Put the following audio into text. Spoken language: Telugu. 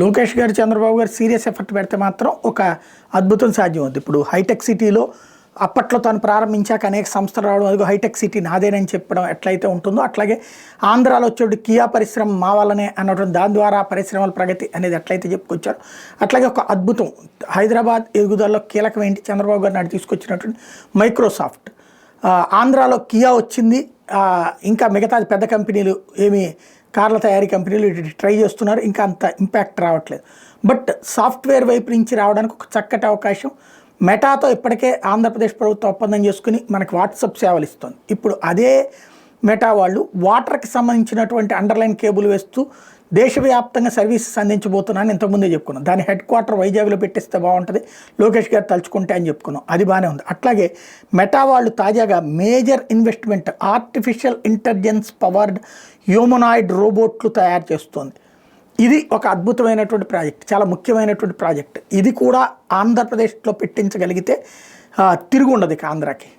లోకేష్ గారు చంద్రబాబు గారు సీరియస్ ఎఫర్ట్ పెడితే మాత్రం ఒక అద్భుతం సాధ్యం అవుతుంది. ఇప్పుడు హైటెక్ సిటీలో అప్పట్లో తాను ప్రారంభించాక అనేక సంస్థలు రావడం, అదిగో హైటెక్ సిటీ నాదేనని చెప్పడం ఎట్లయితే ఉంటుందో అట్లాగే ఆంధ్రాలో వచ్చేటి కియా పరిశ్రమ మా వాళ్ళనే అనడం, దాని ద్వారా పరిశ్రమల ప్రగతి అనేది ఎట్లయితే చెప్పుకొచ్చారో అట్లాగే ఒక అద్భుతం హైదరాబాద్ ఎదుగుదలలో కీలకం ఏంటి, చంద్రబాబు గారు నాటి తీసుకొచ్చినటువంటి మైక్రోసాఫ్ట్. ఆంధ్రాలో కియా వచ్చింది, ఇంకా మిగతా పెద్ద కంపెనీలు ఏమి కార్ల తయారీ కంపెనీలు ట్రై చేస్తున్నారు, ఇంకా అంత ఇంపాక్ట్ రావట్లేదు. బట్ సాఫ్ట్వేర్ వైపు నుంచి రావడానికి ఒక చక్కటి అవకాశం. మెటాతో ఇప్పటికే ఆంధ్రప్రదేశ్ ప్రభుత్వం ఒప్పందం చేసుకుని మనకి వాట్సాప్ సేవలు ఇస్తుంది. ఇప్పుడు అదే మెటా వాళ్ళు వాటర్కి సంబంధించినటువంటి అండర్లైన్ కేబుల్ వేస్తూ దేశవ్యాప్తంగా సర్వీసెస్ అందించబోతున్నాను ఇంతకుముందే చెప్పుకున్నాం. దాని హెడ్ క్వార్టర్ వైజాగ్లో పెట్టిస్తే బాగుంటుంది, లోకేష్ గారు తలుచుకుంటే అని చెప్పుకున్నాం, అది బాగానే ఉంది. అట్లాగే మెటా వాళ్ళు తాజాగా major investment artificial intelligence powered humanoid రోబోట్లు తయారు చేస్తుంది. ఇది ఒక అద్భుతమైనటువంటి ప్రాజెక్ట్, చాలా ముఖ్యమైనటువంటి ప్రాజెక్ట్. ఇది కూడా ఆంధ్రప్రదేశ్లో పెట్టించగలిగితే తిరిగి ఉండదు ఇక ఆంధ్రాకి.